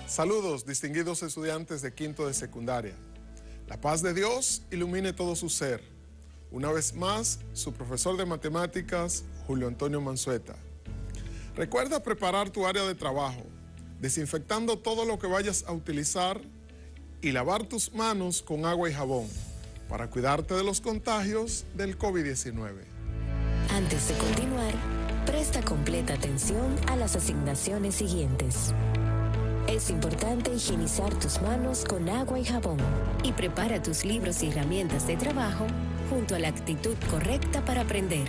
Saludos, distinguidos estudiantes de quinto de secundaria. La paz de Dios ilumine todo su ser. Una vez más, su profesor de matemáticas, Julio Antonio Manzueta. Recuerda preparar tu área de trabajo, desinfectando todo lo que vayas a utilizar y lavar tus manos con agua y jabón para cuidarte de los contagios del COVID-19. Antes de continuar, presta completa atención a las asignaciones siguientes. Es importante higienizar tus manos con agua y jabón y prepara tus libros y herramientas de trabajo junto a la actitud correcta para aprender.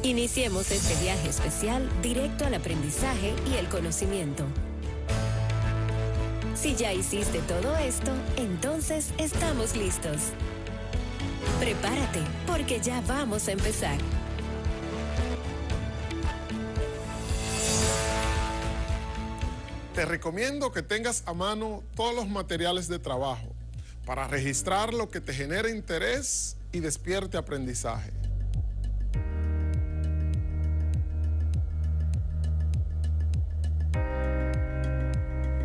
Iniciemos este viaje especial directo al aprendizaje y el conocimiento. Si ya hiciste todo esto, entonces estamos listos. Prepárate, porque ya vamos a empezar. Te recomiendo que tengas a mano todos los materiales de trabajo para registrar lo que te genere interés y despierte aprendizaje.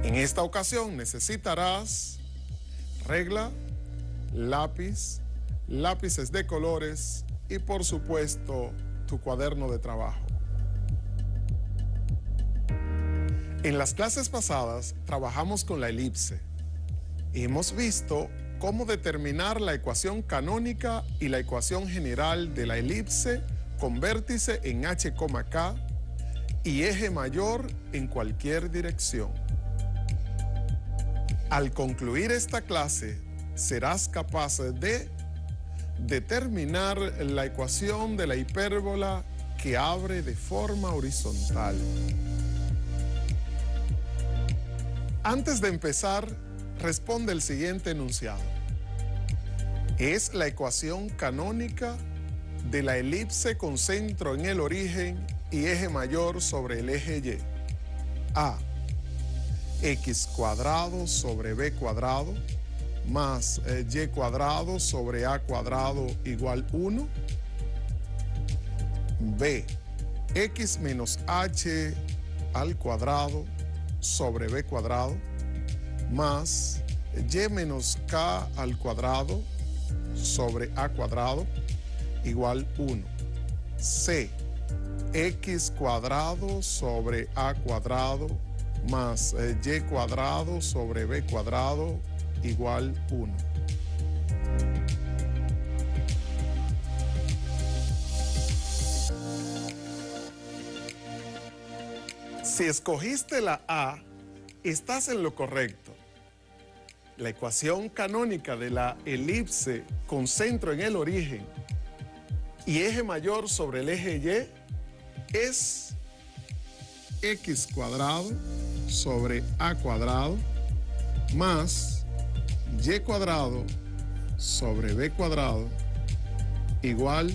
En esta ocasión necesitarás regla, lápiz, lápices de colores y, por supuesto, tu cuaderno de trabajo. En las clases pasadas trabajamos con la elipse. Hemos visto cómo determinar la ecuación canónica y la ecuación general de la elipse con vértice en h, k y eje mayor en cualquier dirección. Al concluir esta clase, serás capaz de determinar la ecuación de la hipérbola que abre de forma horizontal. Antes de empezar, responde el siguiente enunciado. Es la ecuación canónica de la elipse con centro en el origen y eje mayor sobre el eje Y. A. X cuadrado sobre B cuadrado más Y cuadrado sobre A cuadrado igual 1. B. X menos H al cuadrado sobre B cuadrado más Y menos K al cuadrado sobre A cuadrado igual 1. C. X cuadrado sobre A cuadrado más Y cuadrado sobre B cuadrado igual 1. Si escogiste la A, estás en lo correcto. La ecuación canónica de la elipse con centro en el origen y eje mayor sobre el eje Y es X cuadrado sobre A cuadrado más Y cuadrado sobre B cuadrado igual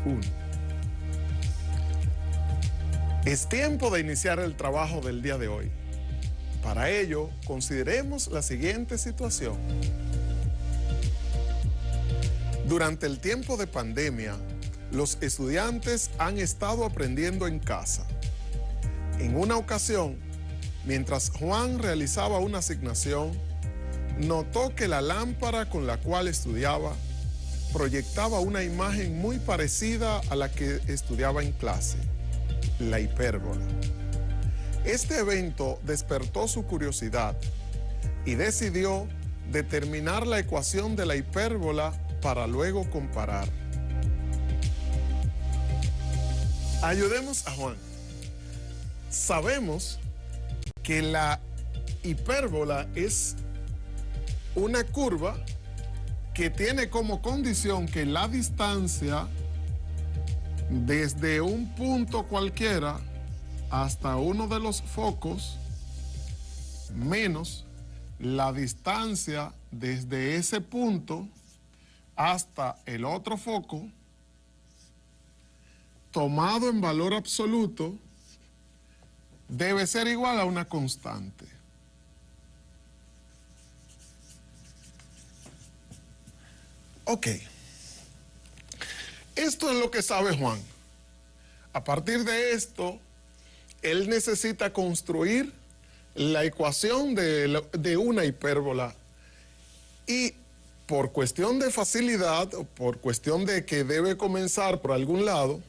1. Es tiempo de iniciar el trabajo del día de hoy. Para ello, consideremos la siguiente situación. Durante el tiempo de pandemia, los estudiantes han estado aprendiendo en casa. En una ocasión, mientras Juan realizaba una asignación, notó que la lámpara con la cual estudiaba proyectaba una imagen muy parecida a la que estudiaba en clase. La hipérbola. Este evento despertó su curiosidad y decidió determinar la ecuación de la hipérbola para luego comparar. Ayudemos a Juan. Sabemos que la hipérbola es una curva que tiene como condición que la distancia desde un punto cualquiera hasta uno de los focos menos la distancia desde ese punto hasta el otro foco tomado en valor absoluto debe ser igual a una constante. Ok. Esto es lo que sabe Juan. A partir de esto, él necesita construir la ecuación de una hipérbola y por cuestión de facilidad, o por cuestión de que debe comenzar por algún lado,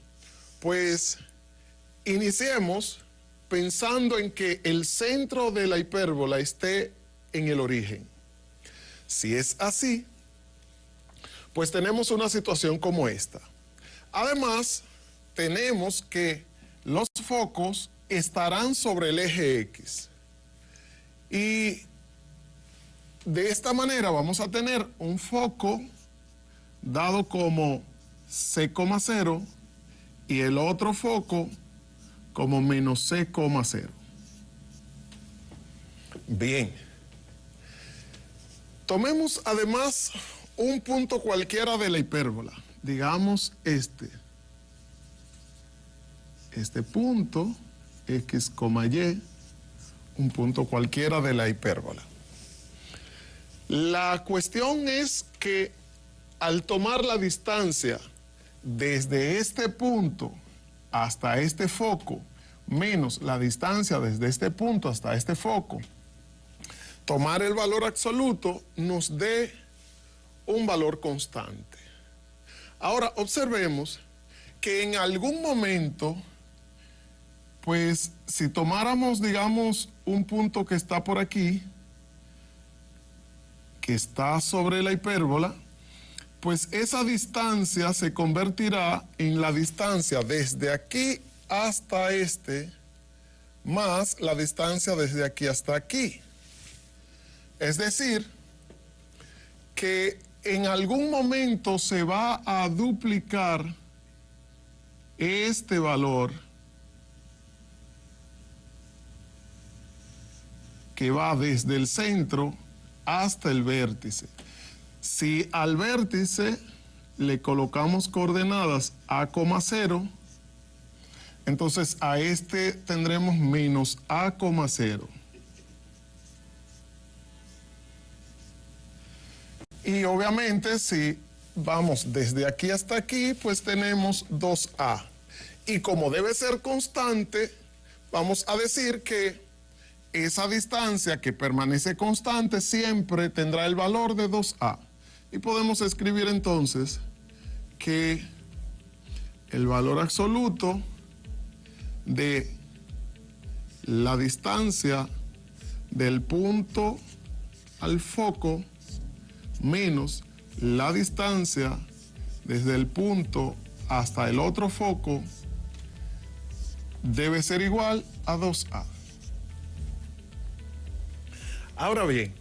pues iniciemos pensando en que el centro de la hipérbola esté en el origen. Si es así, pues tenemos una situación como esta. Además, tenemos que los focos estarán sobre el eje X. Y de esta manera vamos a tener un foco dado como C,0 y el otro foco como menos C,0. Bien. Tomemos además un punto cualquiera de la hipérbola. Digamos este punto, X, Y, un punto cualquiera de la hipérbola. La cuestión es que al tomar la distancia desde este punto hasta este foco, menos la distancia desde este punto hasta este foco, tomar el valor absoluto nos dé un valor constante. Ahora observemos que en algún momento, pues si tomáramos, digamos, un punto que está por aquí, que está sobre la hipérbola, pues esa distancia se convertirá en la distancia desde aquí hasta este, más la distancia desde aquí hasta aquí. Es decir, que en algún momento se va a duplicar este valor que va desde el centro hasta el vértice. Si al vértice le colocamos coordenadas A,0, entonces a este tendremos menos A,0. Y obviamente si vamos desde aquí hasta aquí, pues tenemos 2A. Y como debe ser constante, vamos a decir que esa distancia que permanece constante siempre tendrá el valor de 2A. Y podemos escribir entonces que el valor absoluto de la distancia del punto al foco menos la distancia desde el punto hasta el otro foco debe ser igual a 2A. Ahora bien,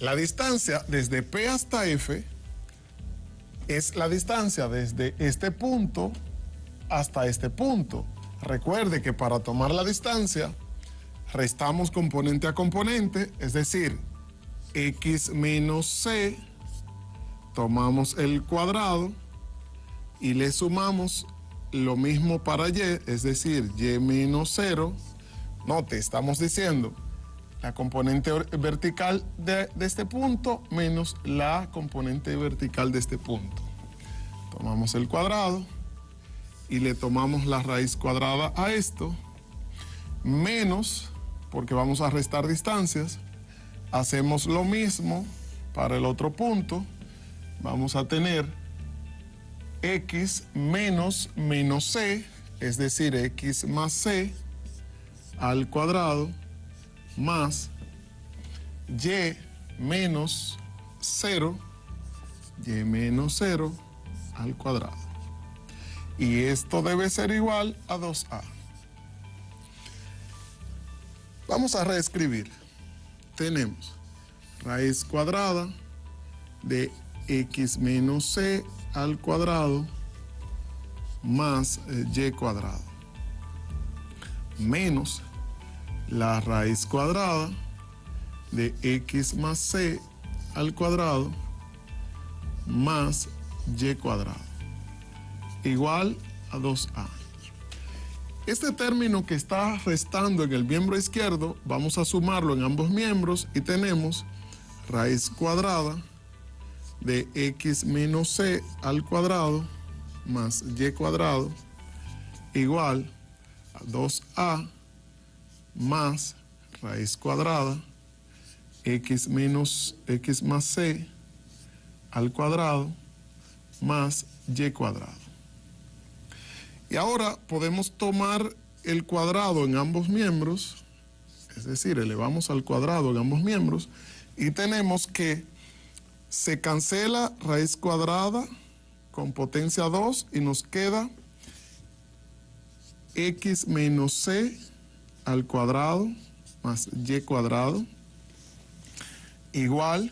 la distancia desde P hasta F es la distancia desde este punto hasta este punto. Recuerde que para tomar la distancia restamos componente a componente, es decir, X menos C, tomamos el cuadrado y le sumamos lo mismo para Y, es decir, Y menos 0. Note, estamos diciendo la componente vertical de este punto menos la componente vertical de este punto. Tomamos el cuadrado y le tomamos la raíz cuadrada a esto, menos, porque vamos a restar distancias, hacemos lo mismo para el otro punto, vamos a tener X menos C, es decir, X más C al cuadrado, más Y menos 0, Y menos 0 al cuadrado. Y esto debe ser igual a 2A. Vamos a reescribir. Tenemos raíz cuadrada de X menos C al cuadrado más Y cuadrado, menos la raíz cuadrada de X más C al cuadrado más Y cuadrado, igual a 2A. Este término que está restando en el miembro izquierdo, vamos a sumarlo en ambos miembros y tenemos raíz cuadrada de X menos C al cuadrado más Y cuadrado igual a 2A más raíz cuadrada, x menos x más c al cuadrado más y cuadrado. Y ahora podemos tomar el cuadrado en ambos miembros, es decir, elevamos al cuadrado en ambos miembros y tenemos que se cancela raíz cuadrada con potencia 2 y nos queda x menos c al cuadrado más y cuadrado igual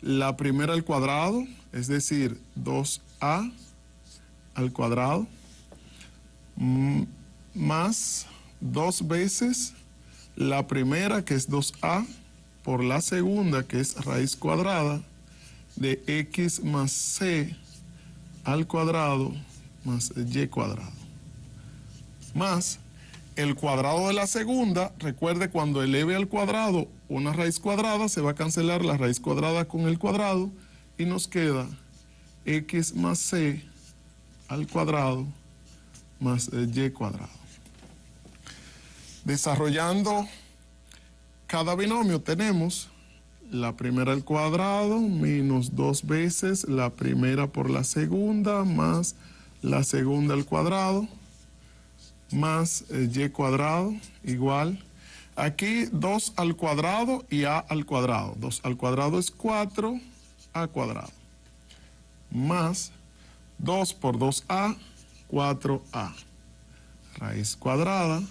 la primera al cuadrado, es decir, 2a al cuadrado más 2 veces la primera, que es 2a, por la segunda, que es raíz cuadrada de x más c al cuadrado más y cuadrado. Más el cuadrado de la segunda, recuerde, cuando eleve al cuadrado una raíz cuadrada, se va a cancelar la raíz cuadrada con el cuadrado y nos queda x más c al cuadrado más y cuadrado. Desarrollando cada binomio tenemos la primera al cuadrado menos 2 veces la primera por la segunda más la segunda al cuadrado más y cuadrado igual. Aquí 2 al cuadrado y a al cuadrado. 2 al cuadrado es 4a cuadrado. Más 2 por 2a, 4a. Raíz cuadrada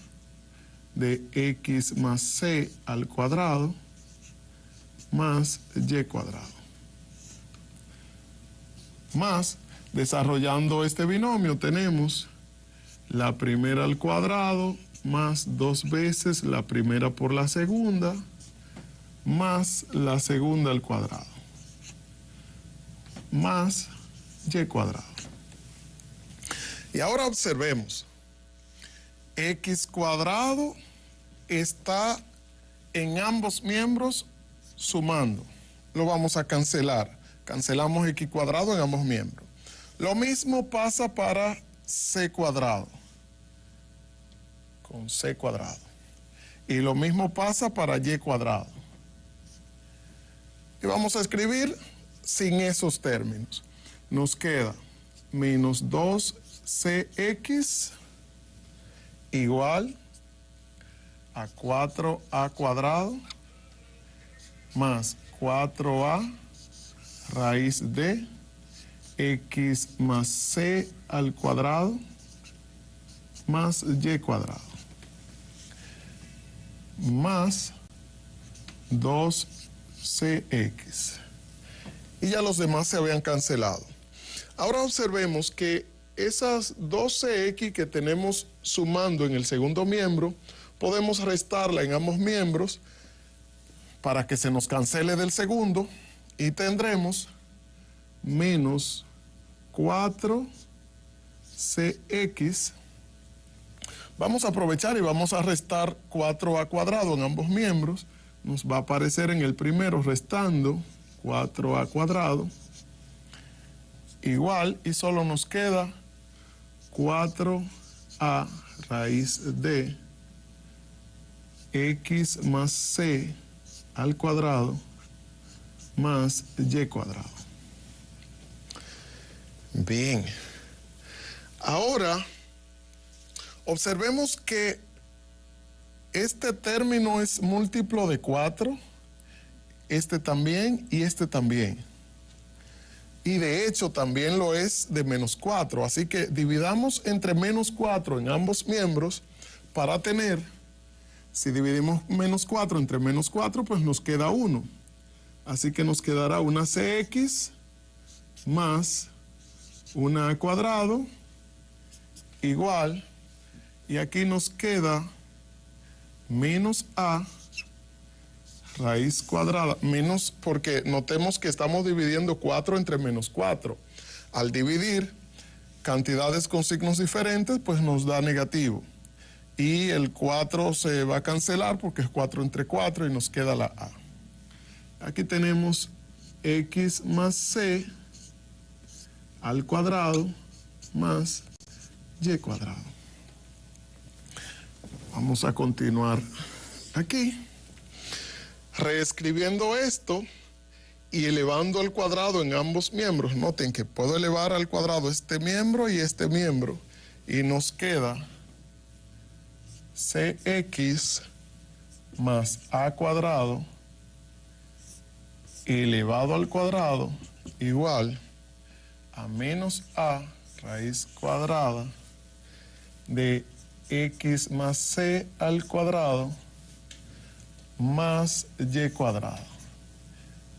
de x más c al cuadrado más y cuadrado. Más, desarrollando este binomio, tenemos la primera al cuadrado más 2 veces la primera por la segunda más la segunda al cuadrado más y cuadrado. Y ahora observemos, x cuadrado está en ambos miembros sumando. Lo vamos a cancelar. Cancelamos x cuadrado en ambos miembros. Lo mismo pasa para c cuadrado, con c cuadrado. Y lo mismo pasa para y cuadrado. Y vamos a escribir sin esos términos. Nos queda menos 2cx igual a 4a cuadrado más 4a raíz de x más c al cuadrado más y cuadrado más 2cx. Y ya los demás se habían cancelado. Ahora observemos que esas 12x que tenemos sumando en el segundo miembro, podemos restarla en ambos miembros para que se nos cancele del segundo y tendremos menos 4cx. Vamos a aprovechar y vamos a restar 4a cuadrado en ambos miembros. Nos va a aparecer en el primero restando 4a cuadrado igual, y solo nos queda 4a raíz de x más c al cuadrado más y cuadrado. Bien. Ahora, observemos que este término es múltiplo de 4, este también y este también. Y de hecho también lo es de menos 4, así que dividamos entre menos 4 en ambos miembros para tener, si dividimos menos 4 entre menos 4, pues nos queda 1. Así que nos quedará una cx más una a cuadrado igual, y aquí nos queda menos a raíz cuadrada, menos porque notemos que estamos dividiendo 4 entre menos 4. Al dividir cantidades con signos diferentes, pues nos da negativo. Y el 4 se va a cancelar porque es 4 entre 4 y nos queda la a. Aquí tenemos x más c al cuadrado más y cuadrado. Vamos a continuar aquí, reescribiendo esto y elevando al cuadrado en ambos miembros. Noten que puedo elevar al cuadrado este miembro y este miembro, y nos queda cx más a cuadrado elevado al cuadrado igual a menos a raíz cuadrada de x más c al cuadrado más y cuadrado,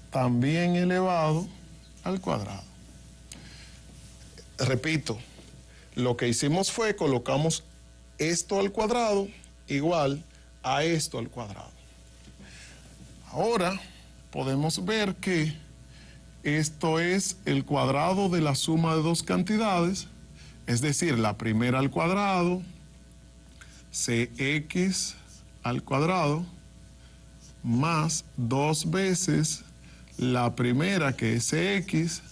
también elevado al cuadrado. Repito, lo que hicimos fue colocamos esto al cuadrado igual a esto al cuadrado. Ahora podemos ver que esto es el cuadrado de la suma de dos cantidades, es decir, la primera al cuadrado, cx al cuadrado, más dos veces la primera, que es cx,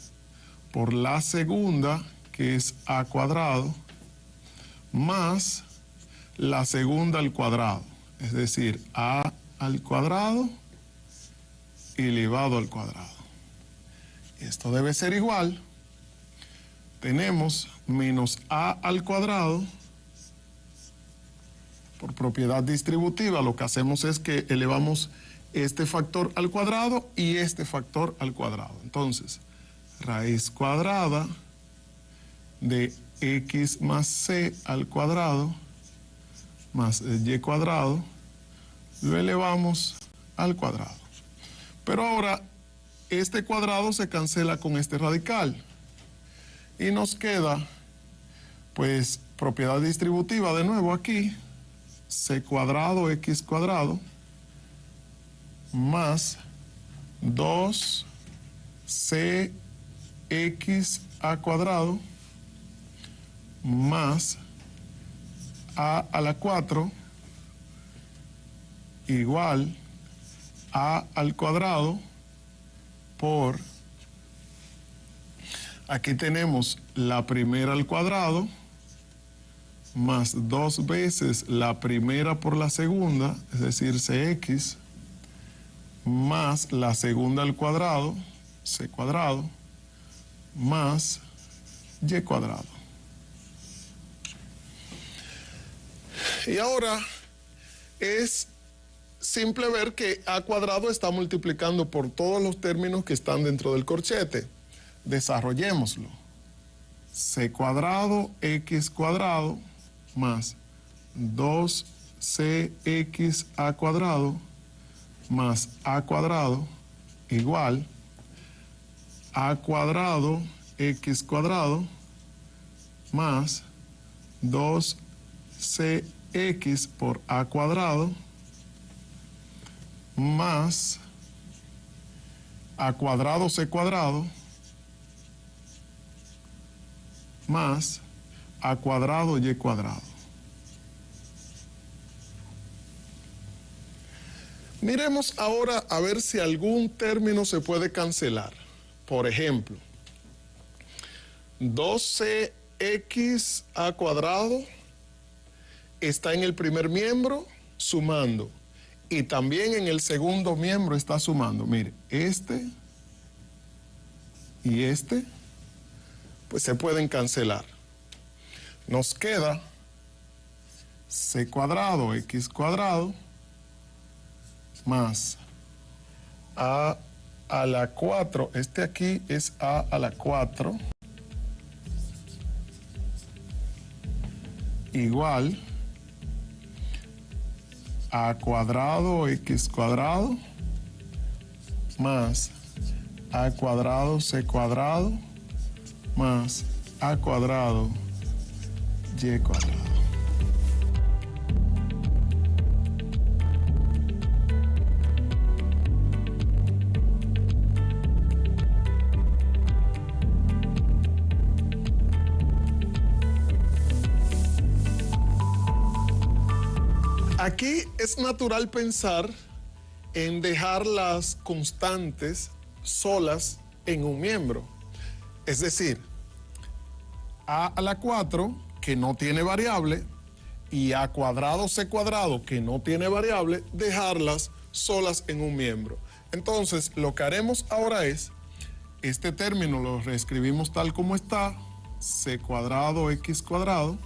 por la segunda, que es a cuadrado, más la segunda al cuadrado, es decir, a al cuadrado elevado al cuadrado. Esto debe ser igual. Tenemos menos a al cuadrado. Por propiedad distributiva, lo que hacemos es que elevamos este factor al cuadrado y este factor al cuadrado. Entonces, raíz cuadrada de x más c al cuadrado más y cuadrado, lo elevamos al cuadrado. Pero ahora, este cuadrado se cancela con este radical y nos queda, pues, propiedad distributiva de nuevo aquí, c cuadrado x cuadrado más 2cx a cuadrado más a la 4 igual a al cuadrado por, aquí tenemos la primera al cuadrado más dos veces la primera por la segunda, es decir, cx, más la segunda al cuadrado, c cuadrado, más y cuadrado. Y ahora es simple ver que a cuadrado está multiplicando por todos los términos que están dentro del corchete. Desarrollémoslo. C cuadrado x cuadrado más 2cx a cuadrado más a cuadrado igual a cuadrado x cuadrado más 2cx por a cuadrado más a cuadrado c cuadrado más a cuadrado y cuadrado. Miremos ahora a ver si algún término se puede cancelar. Por ejemplo, 2cx a cuadrado está en el primer miembro sumando y también en el segundo miembro está sumando. Mire, este y este, pues se pueden cancelar. Nos queda c cuadrado x cuadrado más a la 4, este aquí es a la 4, igual a cuadrado x cuadrado más a cuadrado c cuadrado más a cuadrado y cuadrado. Aquí es natural pensar en dejar las constantes solas en un miembro. Es decir, a la 4, que no tiene variable, y a cuadrado c cuadrado, que no tiene variable, dejarlas solas en un miembro. Entonces, lo que haremos ahora es, este término lo reescribimos tal como está, c cuadrado x cuadrado.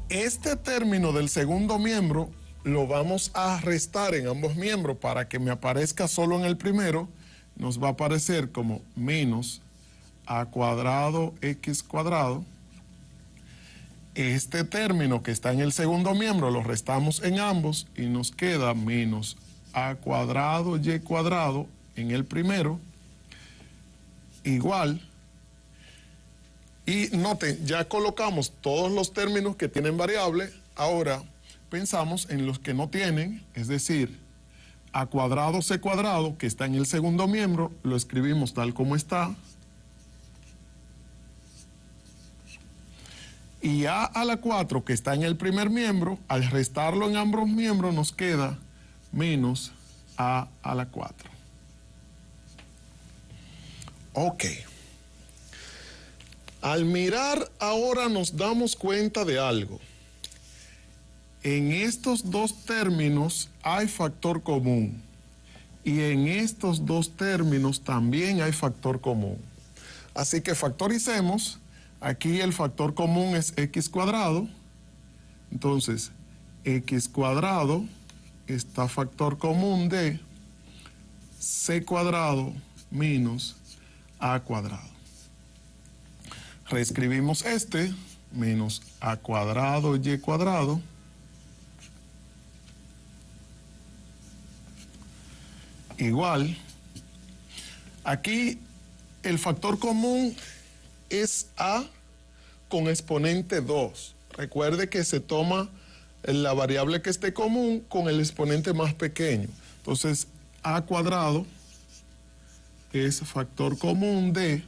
Este término del segundo miembro lo vamos a restar en ambos miembros para que me aparezca solo en el primero. Nos va a aparecer como menos a cuadrado x cuadrado. Este término que está en el segundo miembro lo restamos en ambos y nos queda menos a cuadrado y cuadrado en el primero, igual. Y noten, ya colocamos todos los términos que tienen variable. Ahora pensamos en los que no tienen, es decir, a cuadrado c cuadrado, que está en el segundo miembro, lo escribimos tal como está. Y a la 4, que está en el primer miembro, al restarlo en ambos miembros nos queda menos a la 4. Ok. Al mirar ahora nos damos cuenta de algo. En estos dos términos hay factor común. Y en estos dos términos también hay factor común. Así que factoricemos. Aquí el factor común es x cuadrado. Entonces, x cuadrado está factor común de c cuadrado menos a cuadrado. Reescribimos este, menos a cuadrado y cuadrado. Igual. Aquí el factor común es a con exponente 2. Recuerde que se toma la variable que esté común con el exponente más pequeño. Entonces, a cuadrado es factor común de,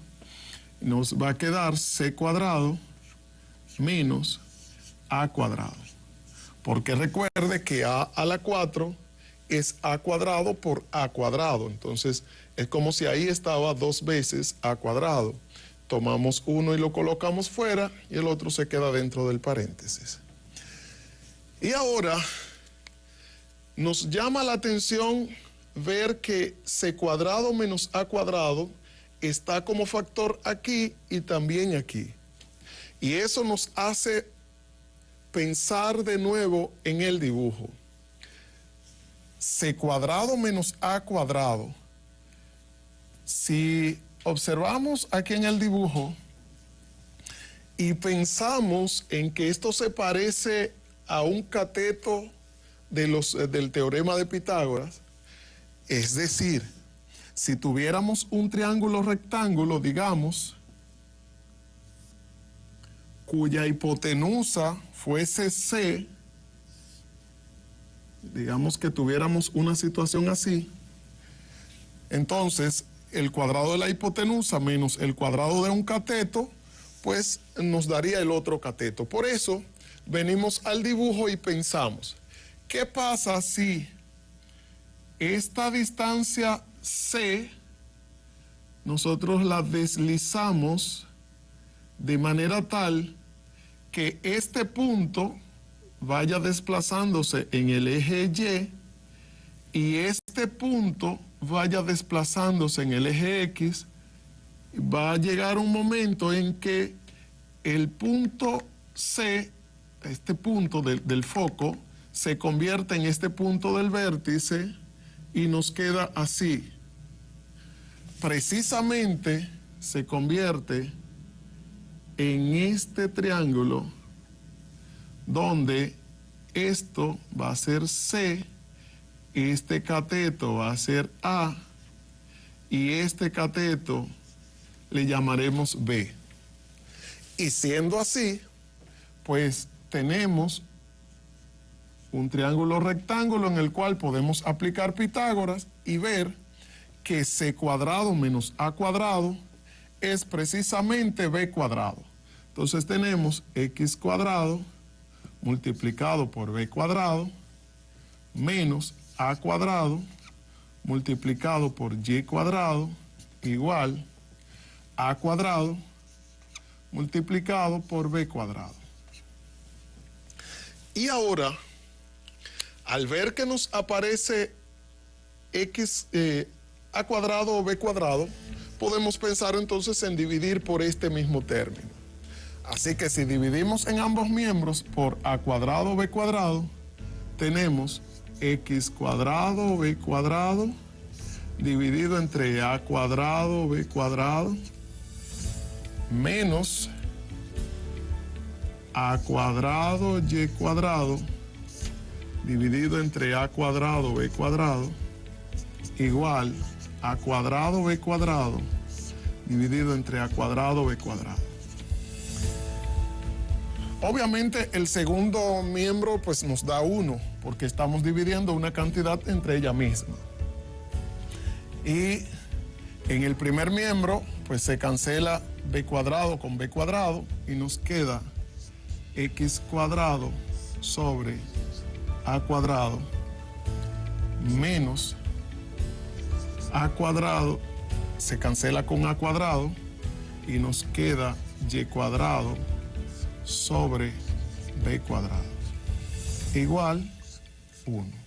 nos va a quedar c cuadrado menos a cuadrado. Porque recuerde que a la 4 es a cuadrado por a cuadrado. Entonces, es como si ahí estaba dos veces a cuadrado. Tomamos uno y lo colocamos fuera y el otro se queda dentro del paréntesis. Y ahora nos llama la atención ver que c cuadrado menos a cuadrado está como factor aquí y también aquí. Y eso nos hace pensar de nuevo en el dibujo. C cuadrado menos a cuadrado. Si observamos aquí en el dibujo y pensamos en que esto se parece a un cateto del teorema de Pitágoras, es decir, si tuviéramos un triángulo rectángulo, digamos, cuya hipotenusa fuese C, digamos que tuviéramos una situación así, entonces el cuadrado de la hipotenusa menos el cuadrado de un cateto, pues nos daría el otro cateto. Por eso venimos al dibujo y pensamos, ¿qué pasa si esta distancia C nosotros la deslizamos de manera tal que este punto vaya desplazándose en el eje Y este punto vaya desplazándose en el eje X? Va a llegar un momento en que el punto C, este punto del foco, se convierte en este punto del vértice y nos queda así. Precisamente se convierte en este triángulo donde esto va a ser C, este cateto va a ser A y este cateto le llamaremos B. Y siendo así, pues tenemos un triángulo rectángulo en el cual podemos aplicar Pitágoras y ver que C cuadrado menos A cuadrado es precisamente B cuadrado. Entonces tenemos X cuadrado multiplicado por B cuadrado menos A cuadrado multiplicado por Y cuadrado igual A cuadrado multiplicado por B cuadrado. Y ahora, al ver que nos aparece x a cuadrado o b cuadrado, podemos pensar entonces en dividir por este mismo término. Así que si dividimos en ambos miembros por a cuadrado o b cuadrado, tenemos x cuadrado o b cuadrado dividido entre a cuadrado o b cuadrado menos a cuadrado y cuadrado dividido entre a cuadrado b cuadrado igual a cuadrado b cuadrado dividido entre a cuadrado b cuadrado. Obviamente el segundo miembro pues nos da 1 porque estamos dividiendo una cantidad entre ella misma. Y en el primer miembro pues se cancela b cuadrado con b cuadrado y nos queda x cuadrado sobre a cuadrado menos a cuadrado se cancela con a cuadrado y nos queda y cuadrado sobre b cuadrado igual 1.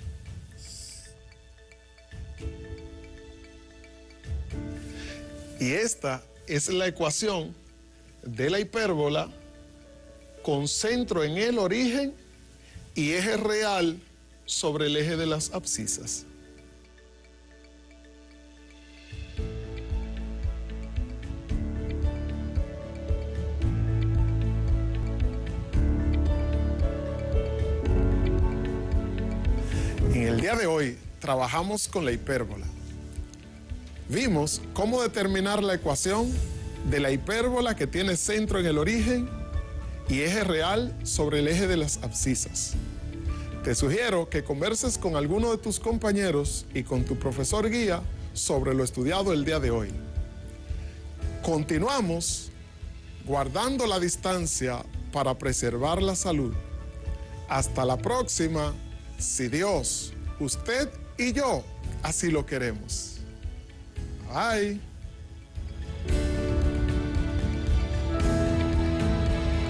Y esta es la ecuación de la hipérbola con centro en el origen y eje real sobre el eje de las abscisas. En el día de hoy trabajamos con la hipérbola. Vimos cómo determinar la ecuación de la hipérbola que tiene centro en el origen y eje real sobre el eje de las abscisas. Te sugiero que converses con alguno de tus compañeros y con tu profesor guía sobre lo estudiado el día de hoy. Continuamos guardando la distancia para preservar la salud. Hasta la próxima, si Dios, usted y yo así lo queremos. Bye.